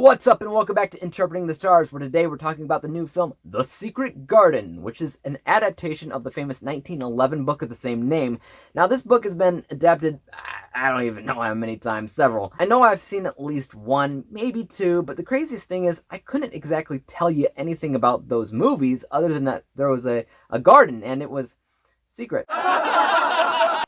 What's up and welcome back to Interpreting the Stars, where today we're talking about the new film The Secret Garden, which is an adaptation of the famous 1911 book of the same name. Now this book has been adapted, I don't even know how many times, several. I know I've seen at least one, maybe two, but the craziest thing is I couldn't exactly tell you anything about those movies other than that there was a garden and it was secret.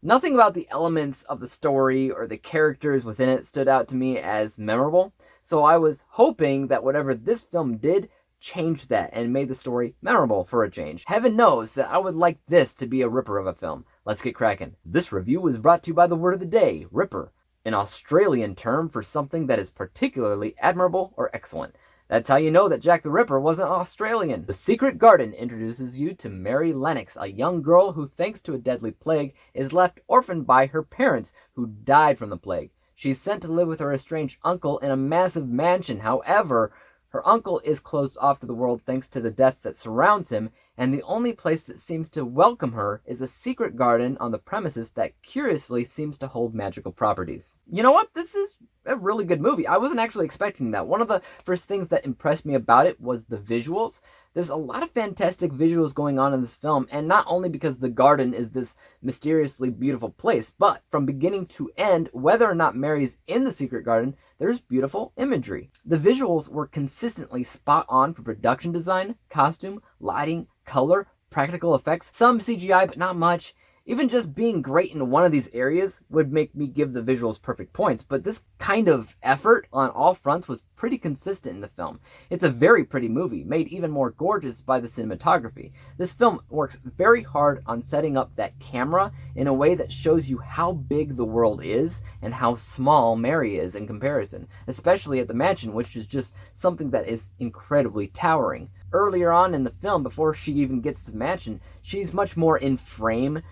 Nothing about the elements of the story or the characters within it stood out to me as memorable. So I was hoping that whatever this film did changed that and made the story memorable for a change. Heaven knows that I would like this to be a ripper of a film. Let's get cracking. This review was brought to you by the word of the day, ripper, an Australian term for something that is particularly admirable or excellent. That's how you know that Jack the Ripper wasn't Australian. The Secret Garden introduces you to Mary Lennox, a young girl who, thanks to a deadly plague, is left orphaned by her parents, who died from the plague. She's sent to live with her estranged uncle in a massive mansion. However, her uncle is closed off to the world thanks to the death that surrounds him, and the only place that seems to welcome her is a secret garden on the premises that curiously seems to hold magical properties. You know what? This is a really good movie. I wasn't actually expecting that. One of the first things that impressed me about it was the visuals. There's a lot of fantastic visuals going on in this film, and not only because the garden is this mysteriously beautiful place, but from beginning to end, whether or not Mary's in the secret garden, there's beautiful imagery. The visuals were consistently spot on for production design, costume, lighting, color, practical effects, some CGI but not much. Even just being great in one of these areas would make me give the visuals perfect points, but this kind of effort on all fronts was pretty consistent in the film. It's a very pretty movie, made even more gorgeous by the cinematography. This film works very hard on setting up that camera in a way that shows you how big the world is and how small Mary is in comparison, especially at the mansion, which is just something that is incredibly towering. Earlier on in the film, before she even gets to the mansion, she's much more in frame.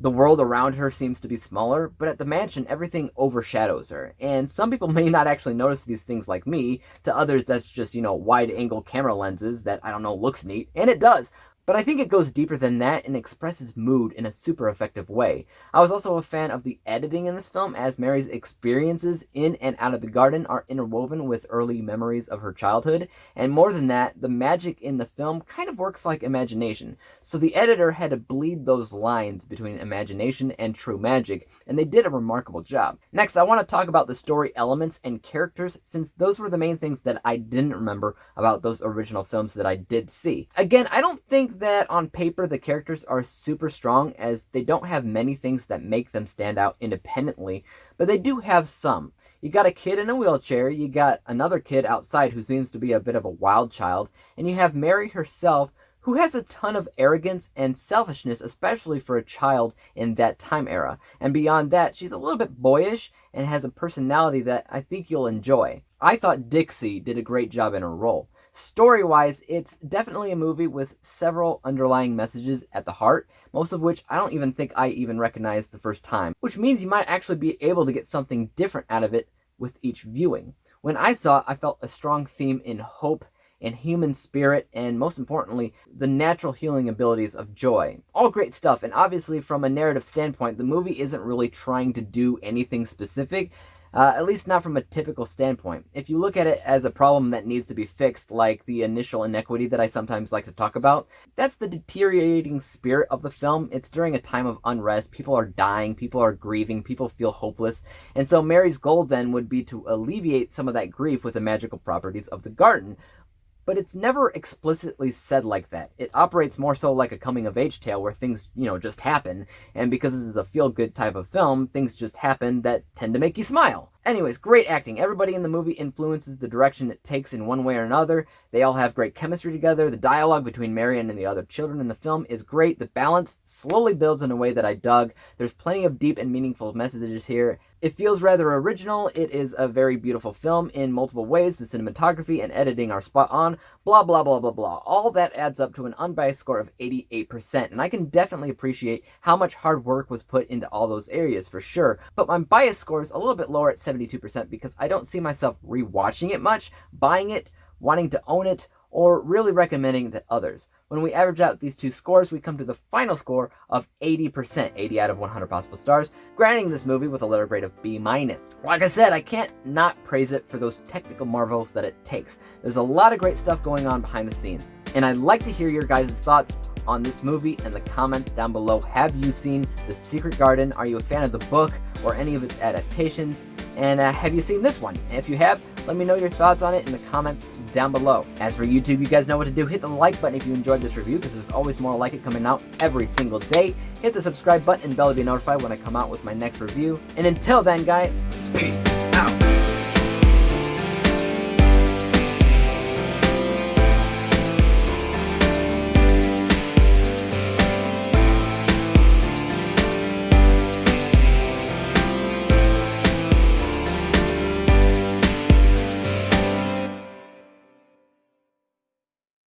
The world around her seems to be smaller, but at the mansion, everything overshadows her. And some people may not actually notice these things like me. To others, that's just, wide-angle camera lenses that, looks neat. And it does. But I think it goes deeper than that and expresses mood in a super effective way. I was also a fan of the editing in this film, as Mary's experiences in and out of the garden are interwoven with early memories of her childhood. And more than that, the magic in the film kind of works like imagination. So the editor had to bleed those lines between imagination and true magic, and they did a remarkable job. Next, I want to talk about the story elements and characters, since those were the main things that I didn't remember about those original films that I did see. Again, I don't think that on paper the characters are super strong, as they don't have many things that make them stand out independently, but they do have some. You got a kid in a wheelchair, you got another kid outside who seems to be a bit of a wild child, and you have Mary herself, who has a ton of arrogance and selfishness, especially for a child in that time era. And beyond that, she's a little bit boyish and has a personality that I think you'll enjoy. I thought Dixie did a great job in her role. Story-wise, it's definitely a movie with several underlying messages at the heart, most of which I don't even think I even recognized the first time, which means you might actually be able to get something different out of it with each viewing. When I saw it, I felt a strong theme in hope and human spirit, and most importantly, the natural healing abilities of joy. All great stuff, and obviously from a narrative standpoint, the movie isn't really trying to do anything specific, at least not from a typical standpoint. If you look at it as a problem that needs to be fixed, like the initial inequity that I sometimes like to talk about, that's the deteriorating spirit of the film. It's during a time of unrest. People are dying, people are grieving, people feel hopeless, and so Mary's goal then would be to alleviate some of that grief with the magical properties of the garden. But it's never explicitly said like that. It operates more so like a coming-of-age tale where things, just happen. And because this is a feel-good type of film, things just happen that tend to make you smile. Anyways, great acting. Everybody in the movie influences the direction it takes in one way or another. They all have great chemistry together. The dialogue between Marion and the other children in the film is great. The balance slowly builds in a way that I dug. There's plenty of deep and meaningful messages here. It feels rather original. It is a very beautiful film in multiple ways. The cinematography and editing are spot on. Blah, blah, blah, blah, blah. All that adds up to an unbiased score of 88%. And I can definitely appreciate how much hard work was put into all those areas for sure. But my bias score is a little bit lower at 72% because I don't see myself rewatching it much, buying it, wanting to own it, or really recommending it to others. When we average out these two scores, we come to the final score of 80%, 80 out of 100 possible stars, granting this movie with a letter grade of B-. Like I said, I can't not praise it for those technical marvels that it takes. There's a lot of great stuff going on behind the scenes, and I'd like to hear your guys' thoughts on this movie in the comments down below. Have you seen The Secret Garden? Are you a fan of the book or any of its adaptations? And have you seen this one? If you have, let me know your thoughts on it in the comments down below. As for YouTube, you guys know what to do. Hit the like button if you enjoyed this review, because there's always more like it coming out every single day. Hit the subscribe button and bell to be notified when I come out with my next review. And until then, guys, peace out.